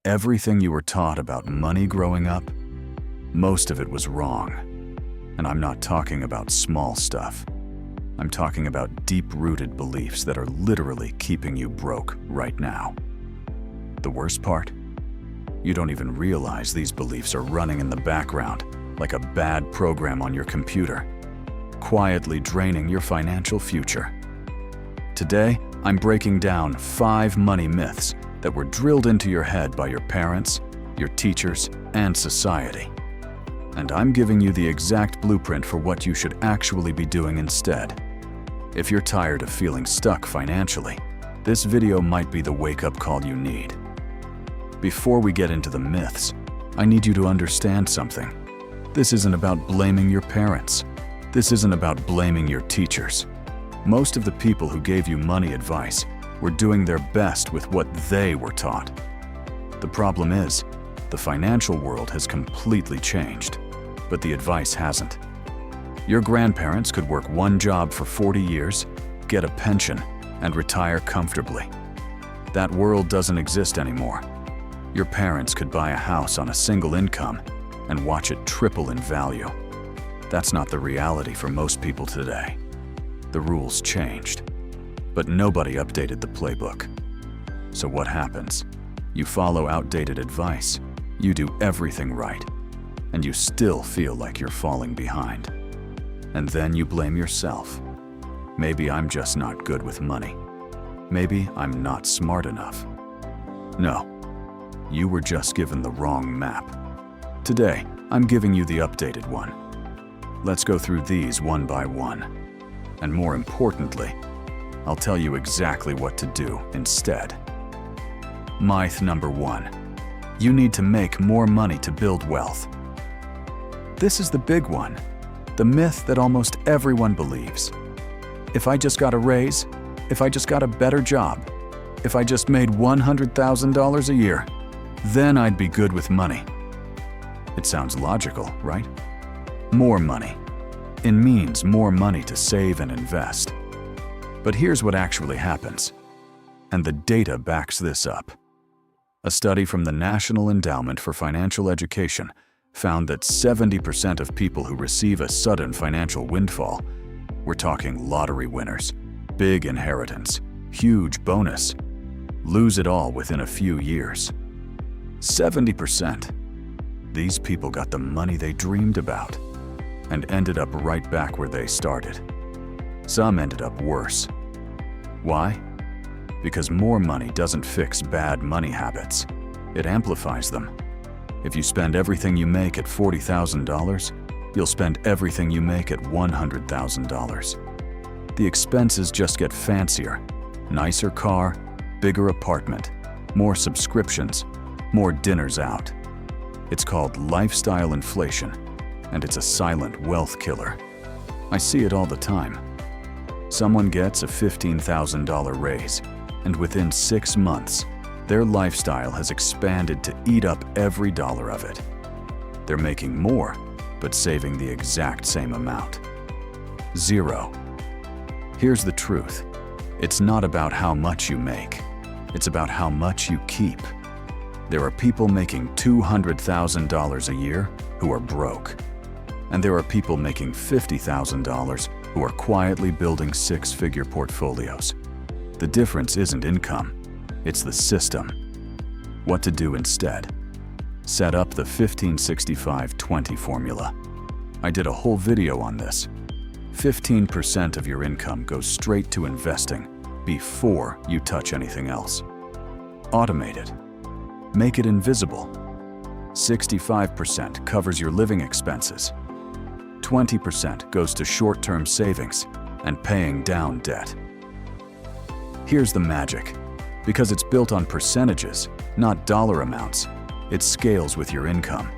Everything you were taught about money growing up, most of it was wrong. And I'm not talking about small stuff. I'm talking about deep-rooted beliefs that are literally keeping you broke right now. The worst part? You don't even realize these beliefs are running in the background like a bad program on your computer, quietly draining your financial future. Today, I'm breaking down 5 money myths that were drilled into your head by your parents, your teachers, and society. And I'm giving you the exact blueprint for what you should actually be doing instead. If you're tired of feeling stuck financially, this video might be the wake-up call you need. Before we get into the myths, I need you to understand something. This isn't about blaming your parents. This isn't about blaming your teachers. Most of the people who gave you money advice were doing their best with what they were taught. The problem is, the financial world has completely changed, but the advice hasn't. Your grandparents could work one job for 40 years, get a pension, and retire comfortably. That world doesn't exist anymore. Your parents could buy a house on a single income and watch it triple in value. That's not the reality for most people today. The rules changed, but nobody updated the playbook. So what happens? You follow outdated advice, you do everything right, and you still feel like you're falling behind. And then you blame yourself. Maybe I'm just not good with money. Maybe I'm not smart enough. No, you were just given the wrong map. Today, I'm giving you the updated one. Let's go through these one by one. And more importantly, I'll tell you exactly what to do instead. Myth number 1. You need to make more money to build wealth. This is the big one, the myth that almost everyone believes. If I just got a raise, if I just got a better job, if I just made $100,000 a year, then I'd be good with money. It sounds logical, right? More money. It means more money to save and invest. But here's what actually happens, and the data backs this up. A study from the National Endowment for Financial Education found that 70% of people who receive a sudden financial windfall, we're talking lottery winners, big inheritance, huge bonus, lose it all within a few years. 70%. These people got the money they dreamed about and ended up right back where they started. Some ended up worse. Why? Because more money doesn't fix bad money habits. It amplifies them. If you spend everything you make at $40,000, you'll spend everything you make at $100,000. The expenses just get fancier. Nicer car, bigger apartment, more subscriptions, more dinners out. It's called lifestyle inflation, and it's a silent wealth killer. I see it all the time. Someone gets a $15,000 raise, and within 6 months, their lifestyle has expanded to eat up every dollar of it. They're making more, but saving the exact same amount. 0. Here's the truth. It's not about how much you make. It's about how much you keep. There are people making $200,000 a year who are broke. And there are people making $50,000 who are quietly building 6-figure portfolios. The difference isn't income, it's the system. What to do instead? Set up the 15-65-20 formula. I did a whole video on this. 15% of your income goes straight to investing before you touch anything else. Automate it. Make it invisible. 65% covers your living expenses. 20% goes to short-term savings and paying down debt. Here's the magic. Because it's built on percentages, not dollar amounts, it scales with your income.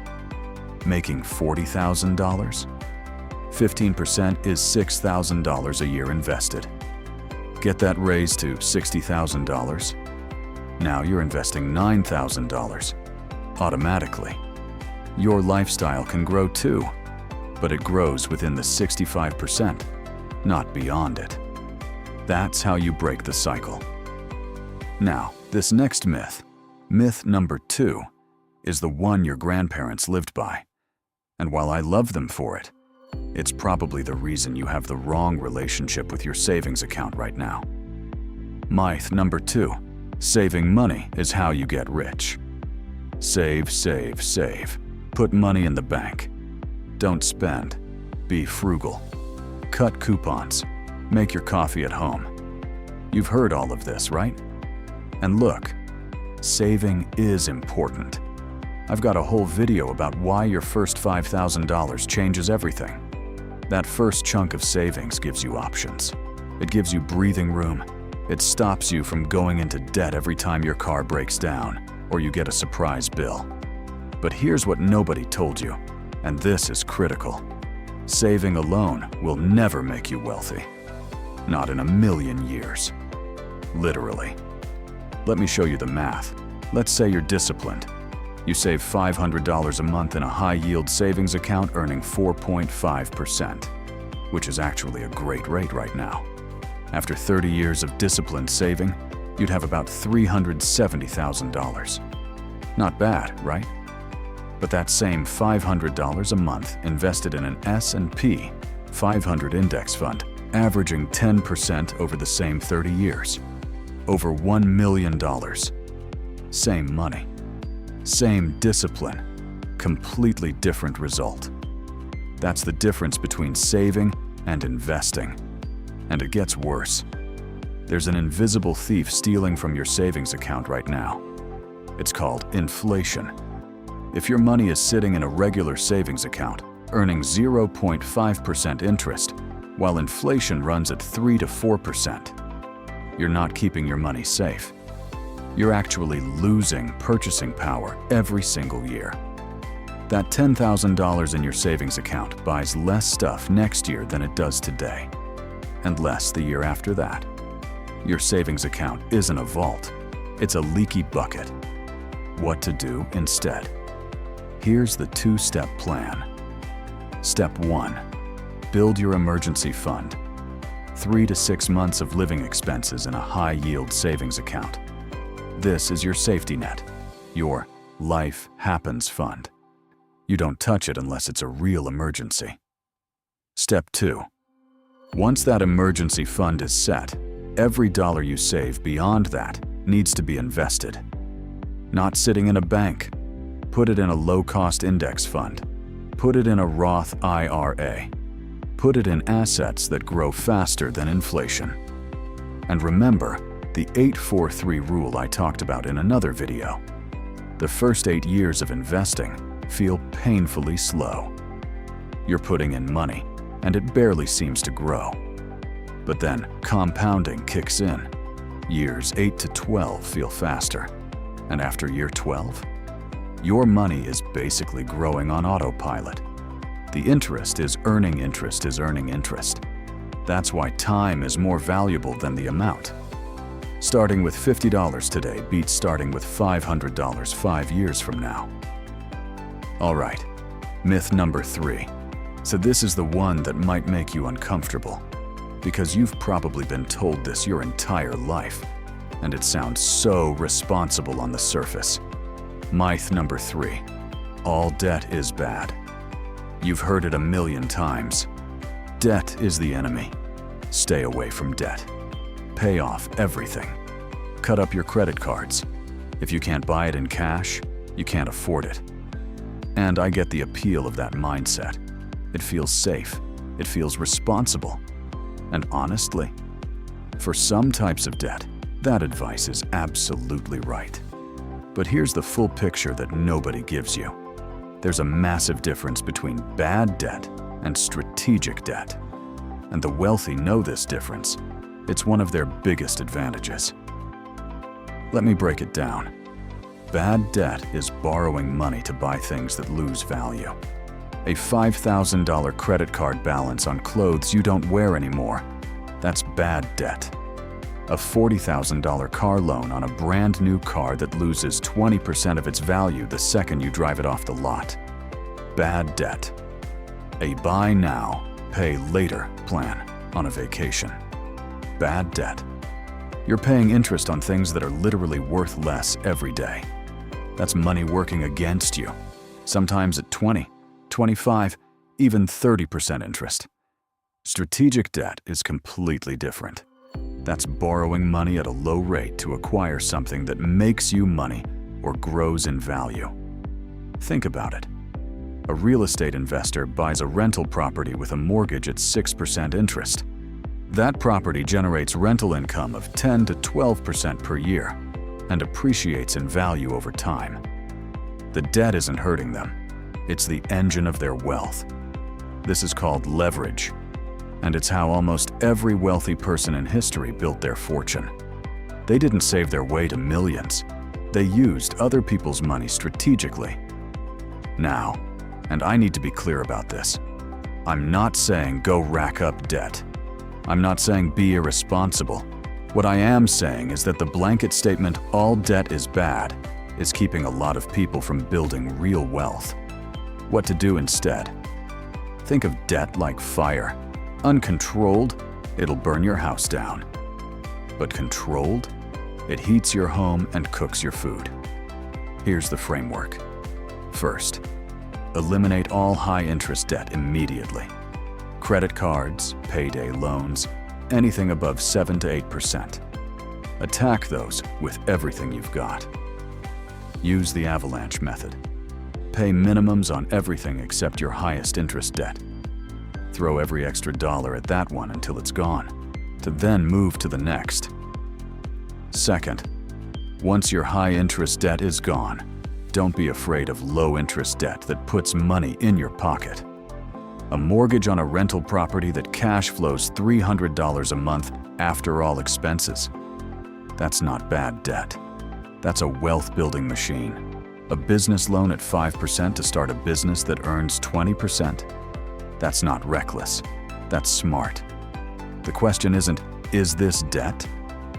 Making $40,000? 15% is $6,000 a year invested. Get that raise to $60,000? Now you're investing $9,000 automatically. Your lifestyle can grow too, but it grows within the 65%, not beyond it. That's how you break the cycle. Now, this next myth, Myth number 2 is the one your grandparents lived by. And while I love them for it, it's probably the reason you have the wrong relationship with your savings account right now. Myth number 2, saving money is how you get rich. Save, save, save. Put money in the bank. Don't spend. Be frugal. Cut coupons. Make your coffee at home. You've heard all of this, right? And look, saving is important. I've got a whole video about why your first $5,000 changes everything. That first chunk of savings gives you options. It gives you breathing room. It stops you from going into debt every time your car breaks down or you get a surprise bill. But here's what nobody told you, and this is critical. Saving alone will never make you wealthy. Not in a million years. Literally. Let me show you the math. Let's say you're disciplined. You save $500 a month in a high-yield savings account earning 4.5%, which is actually a great rate right now. After 30 years of disciplined saving, you'd have about $370,000. Not bad, right? But that same $500 a month invested in an S&P 500 index fund, averaging 10% over the same 30 years. Over $1 million. Same money. Same discipline. Completely different result. That's the difference between saving and investing. And it gets worse. There's an invisible thief stealing from your savings account right now. It's called inflation. If your money is sitting in a regular savings account, earning 0.5% interest, while inflation runs at 3 to 4%, you're not keeping your money safe. You're actually losing purchasing power every single year. That $10,000 in your savings account buys less stuff next year than it does today, and less the year after that. Your savings account isn't a vault, it's a leaky bucket. What to do instead? Here's the 2-step plan. Step 1. Build your emergency fund. 3 to 6 months of living expenses in a high-yield savings account. This is your safety net, your Life Happens Fund. You don't touch it unless it's a real emergency. Step 2. Once that emergency fund is set, every dollar you save beyond that needs to be invested. Not sitting in a bank. Put it in a low-cost index fund. Put it in a Roth IRA. Put it in assets that grow faster than inflation. And remember the 8-4-3 rule I talked about in another video. The first 8 years of investing feel painfully slow. You're putting in money, and it barely seems to grow. But then compounding kicks in. Years 8 to 12 feel faster. And after year 12, your money is basically growing on autopilot. The interest is earning interest is earning interest. That's why time is more valuable than the amount. Starting with $50 today beats starting with $500 5 years from now. All right, myth number 3. So this is the one that might make you uncomfortable, because you've probably been told this your entire life, and it sounds so responsible on the surface. Myth number 3. All debt is bad. You've heard it a million times. Debt is the enemy. Stay away from debt. Pay off everything. Cut up your credit cards. If you can't buy it in cash, you can't afford it. And I get the appeal of that mindset. It feels safe. It feels responsible. And honestly, for some types of debt, that advice is absolutely right. But here's the full picture that nobody gives you. There's a massive difference between bad debt and strategic debt. And the wealthy know this difference. It's one of their biggest advantages. Let me break it down. Bad debt is borrowing money to buy things that lose value. A $5,000 credit card balance on clothes you don't wear anymore. That's bad debt. A $40,000 car loan on a brand new car that loses 20% of its value the second you drive it off the lot. Bad debt. A buy now, pay later plan on a vacation. Bad debt. You're paying interest on things that are literally worth less every day. That's money working against you, sometimes at 20, 25, even 30% interest. Strategic debt is completely different. That's borrowing money at a low rate to acquire something that makes you money or grows in value. Think about it. A real estate investor buys a rental property with a mortgage at 6% interest. That property generates rental income of 10 to 12% per year and appreciates in value over time. The debt isn't hurting them. It's the engine of their wealth. This is called leverage, and it's how almost every wealthy person in history built their fortune. They didn't save their way to millions. They used other people's money strategically. Now, and I need to be clear about this, I'm not saying go rack up debt. I'm not saying be irresponsible. What I am saying is that the blanket statement, all debt is bad, is keeping a lot of people from building real wealth. What to do instead? Think of debt like fire. Uncontrolled, it'll burn your house down. But controlled, it heats your home and cooks your food. Here's the framework. First, eliminate all high-interest debt immediately. Credit cards, payday loans, anything above 7 to 8%. Attack those with everything you've got. Use the avalanche method. Pay minimums on everything except your highest interest debt. Throw every extra dollar at that one until it's gone, to then move to the next. Second, once your high-interest debt is gone, don't be afraid of low-interest debt that puts money in your pocket. A mortgage on a rental property that cash flows $300 a month after all expenses. That's not bad debt. That's a wealth-building machine. A business loan at 5% to start a business that earns 20%. That's not reckless. That's smart. The question isn't, is this debt?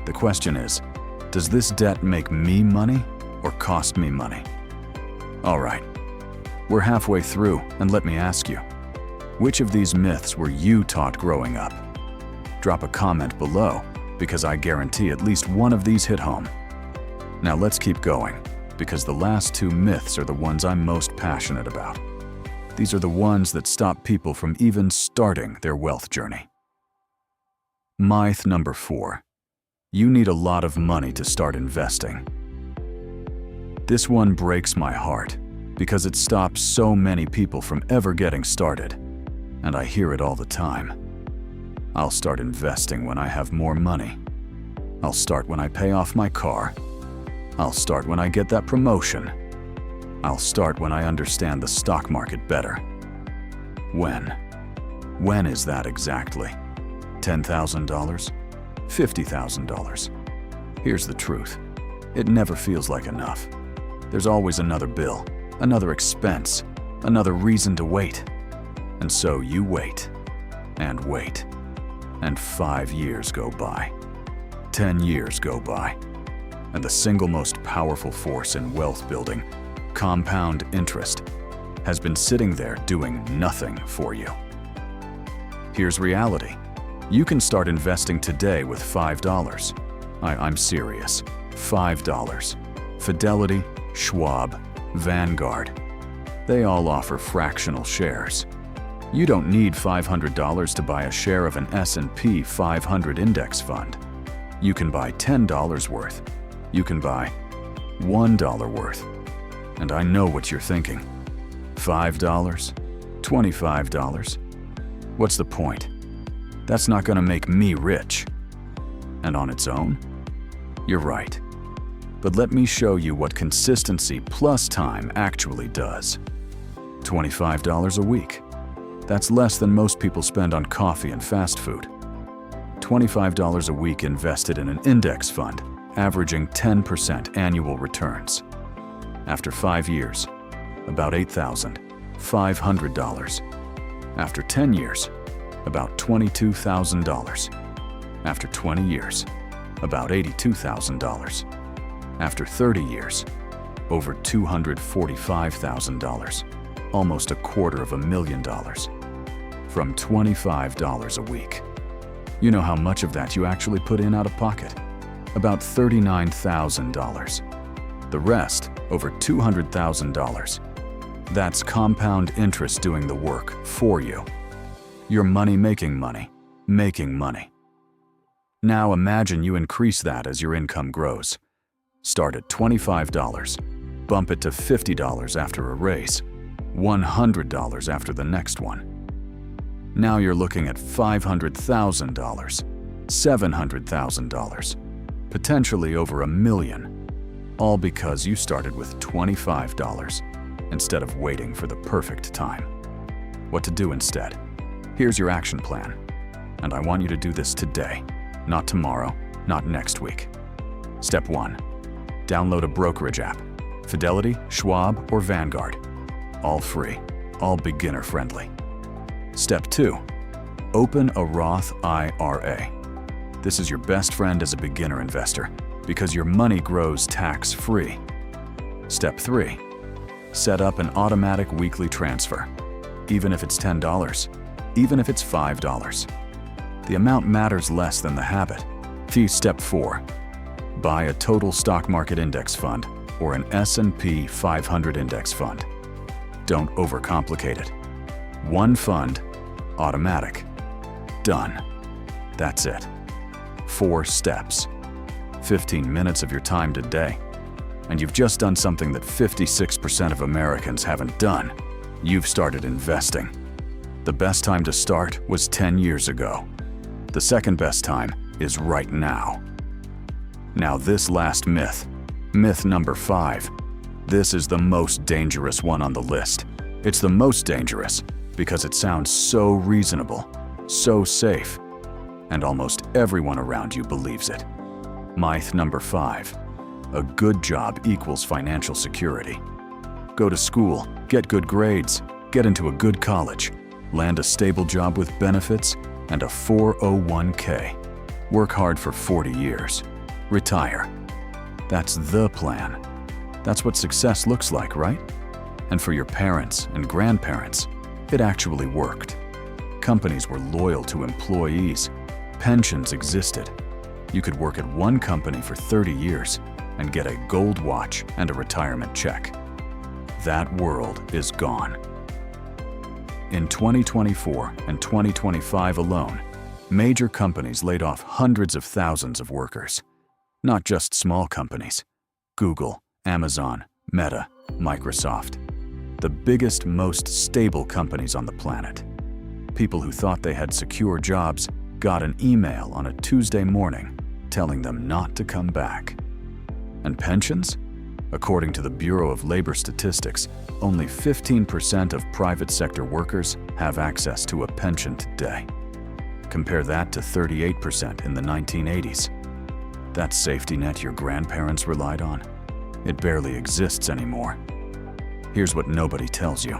The question is, does this debt make me money or cost me money? All right, we're halfway through, and let me ask you, which of these myths were you taught growing up? Drop a comment below, because I guarantee at least one of these hit home. Now let's keep going, because the last two myths are the ones I'm most passionate about. These are the ones that stop people from even starting their wealth journey. Myth number 4. You need a lot of money to start investing. This one breaks my heart because it stops so many people from ever getting started, and I hear it all the time. I'll start investing when I have more money. I'll start when I pay off my car. I'll start when I get that promotion. I'll start when I understand the stock market better. When? When is that exactly? $10,000? $50,000? Here's the truth. It never feels like enough. There's always another bill, another expense, another reason to wait. And so you wait, and wait, and 5 years go by. 10 years go by. And the single most powerful force in wealth building, compound interest, has been sitting there doing nothing for you. Here's reality. You can start investing today with $5. I'm serious. $5. Fidelity, Schwab, Vanguard. They all offer fractional shares. You don't need $500 to buy a share of an S&P 500 index fund. You can buy $10 worth. You can buy $1 worth. And I know what you're thinking. $5? $25? What's the point? That's not going to make me rich. And on its own? You're right. But let me show you what consistency plus time actually does. $25 a week. That's less than most people spend on coffee and fast food. $25 a week invested in an index fund, averaging 10% annual returns. After 5 years, about $8,500. After 10 years, about $22,000. After 20 years, about $82,000. After 30 years, over $245,000, almost $250,000. From $25 a week. You know how much of that you actually put in out of pocket? About $39,000. The rest over $200,000. That's compound interest doing the work for you. Your money making money, making money. Now imagine you increase that as your income grows. Start at $25, bump it to $50 after a raise, $100 after the next one. Now you're looking at $500,000, $700,000, potentially over $1 million, all because you started with $25 instead of waiting for the perfect time. What to do instead? Here's your action plan. And I want you to do this today, not tomorrow, not next week. Step 1. Download a brokerage app. Fidelity, Schwab, or Vanguard. All free, all beginner friendly. Step 2. Open a Roth IRA. This is your best friend as a beginner investor because your money grows tax-free. Step 3. Set up an automatic weekly transfer. Even if it's $10, even if it's $5. The amount matters less than the habit. Step 4. Buy a total stock market index fund or an S&P 500 index fund. Don't overcomplicate it. One fund, automatic. Done. That's it. 4 steps. 15 minutes of your time today. And you've just done something that 56% of Americans haven't done. You've started investing. The best time to start was 10 years ago. The second best time is right now. Now this last myth, myth number 5. This is the most dangerous one on the list. It's the most dangerous because it sounds so reasonable, so safe, and almost everyone around you believes it. Myth number 5. A good job equals financial security. Go to school, get good grades, get into a good college, land a stable job with benefits, and a 401k. Work hard for 40 years. Retire. That's the plan. That's what success looks like, right? And for your parents and grandparents, it actually worked. Companies were loyal to employees. Pensions existed. You could work at one company for 30 years and get a gold watch and a retirement check. That world is gone. In 2024 and 2025 alone, major companies laid off hundreds of thousands of workers. Not just small companies. Google, Amazon, Meta, Microsoft. The biggest, most stable companies on the planet. People who thought they had secure jobs got an email on a Tuesday morning telling them not to come back. And pensions? According to the Bureau of Labor Statistics, only 15% of private sector workers have access to a pension today. Compare that to 38% in the 1980s. That safety net your grandparents relied on? It barely exists anymore. Here's what nobody tells you.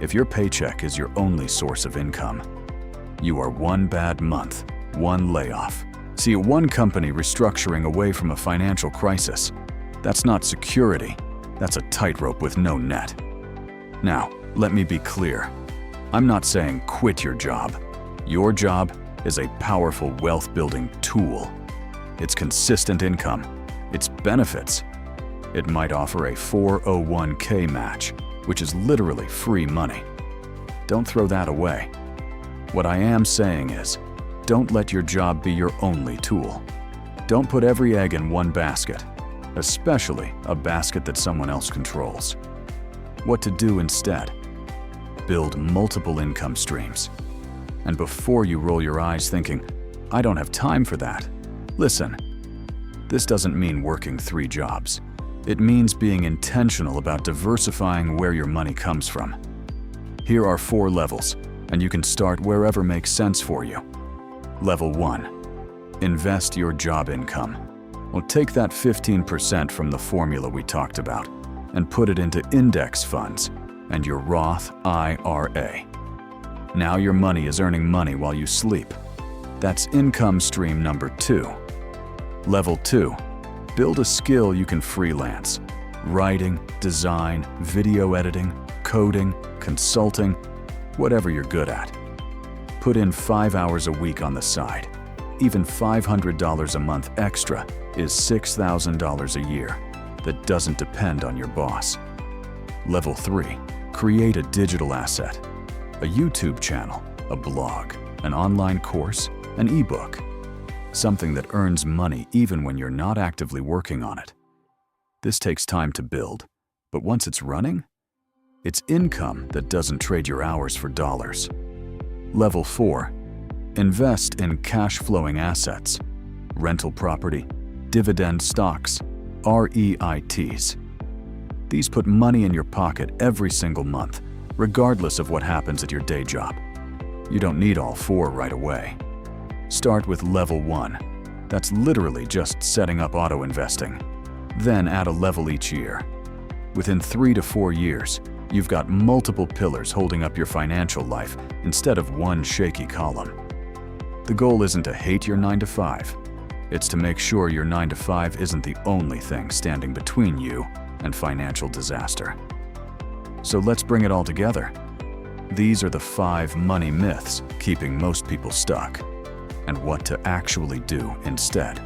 If your paycheck is your only source of income, you are one bad month, one layoff. See, one company restructuring away from a financial crisis. That's not security. That's a tightrope with no net. Now, let me be clear. I'm not saying quit your job. Your job is a powerful wealth-building tool. It's consistent income. It's benefits. It might offer a 401k match, which is literally free money. Don't throw that away. What I am saying is, don't let your job be your only tool. Don't put every egg in one basket, especially a basket that someone else controls. What to do instead? Build multiple income streams. And before you roll your eyes thinking, I don't have time for that, listen. This doesn't mean working 3 jobs. It means being intentional about diversifying where your money comes from. Here are 4 levels, and you can start wherever makes sense for you. Level 1. Invest your job income. Well, take that 15% from the formula we talked about and put it into index funds and your Roth IRA. Now your money is earning money while you sleep. That's income stream number 2. Level 2. Build a skill you can freelance. Writing, design, video editing, coding, consulting, whatever you're good at. Put in 5 hours a week on the side. Even $500 a month extra is $6,000 a year. that doesn't depend on your boss. Level 3. Create a digital asset. A YouTube channel, a blog, an online course, an ebook. Something that earns money even when you're not actively working on it. This takes time to build, but once it's running, it's income that doesn't trade your hours for dollars. Level 4. Invest in cash-flowing assets, rental property, dividend stocks, REITs. These put money in your pocket every single month, regardless of what happens at your day job. You don't need all 4 right away. Start with level 1. That's literally just setting up auto investing. Then add a level each year. Within 3 to 4 years, you've got multiple pillars holding up your financial life instead of one shaky column. The goal isn't to hate your 9 to 5. It's to make sure your 9 to 5 isn't the only thing standing between you and financial disaster. So let's bring it all together. These are the 5 money myths keeping most people stuck, and what to actually do instead.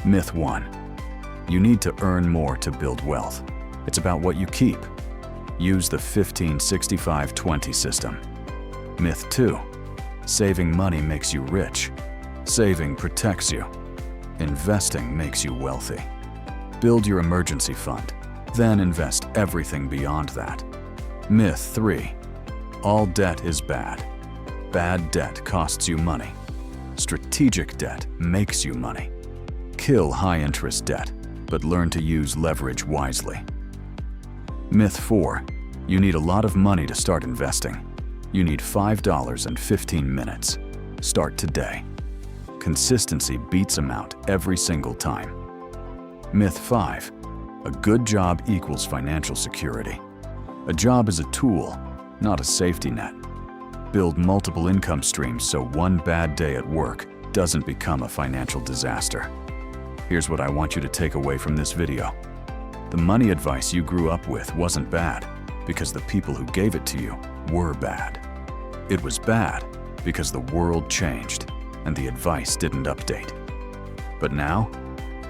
Myth 1. You need to earn more to build wealth. It's about what you keep. Use the 15-65-20 system. Myth 2. Saving money makes you rich. Saving protects you. Investing makes you wealthy. Build your emergency fund, then invest everything beyond that. Myth 3. All debt is bad. Bad debt costs you money. Strategic debt makes you money. Kill high-interest debt, but learn to use leverage wisely. Myth 4. You need a lot of money to start investing. You need $5 and 15 minutes. Start today. Consistency beats amount every single time. Myth 5. A good job equals financial security. A job is a tool, not a safety net. Build multiple income streams so one bad day at work doesn't become a financial disaster. Here's what I want you to take away from this video. The money advice you grew up with wasn't bad because the people who gave it to you were bad. It was bad because the world changed and the advice didn't update. But now,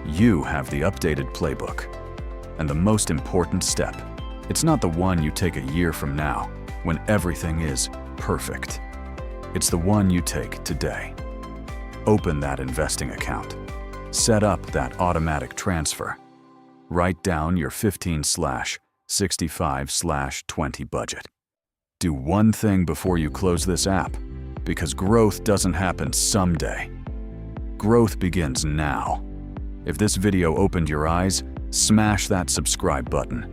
you have the updated playbook. And the most important step, it's not the one you take a year from now when everything is perfect. It's the one you take today. Open that investing account. Set up that automatic transfer. Write down your 15/65/20 budget. Do one thing before you close this app, because growth doesn't happen someday. Growth begins now. If this video opened your eyes, smash that subscribe button.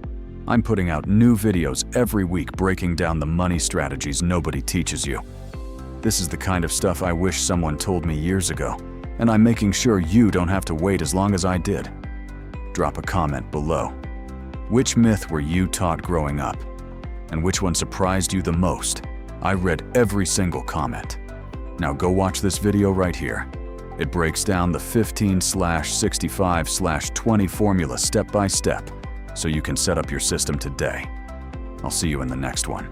I'm putting out new videos every week breaking down the money strategies nobody teaches you. This is the kind of stuff I wish someone told me years ago, and I'm making sure you don't have to wait as long as I did. Drop a comment below. Which myth were you taught growing up? And which one surprised you the most? I read every single comment. Now go watch this video right here. It breaks down the 15/65/20 formula step by step, so you can set up your system today. I'll see you in the next one.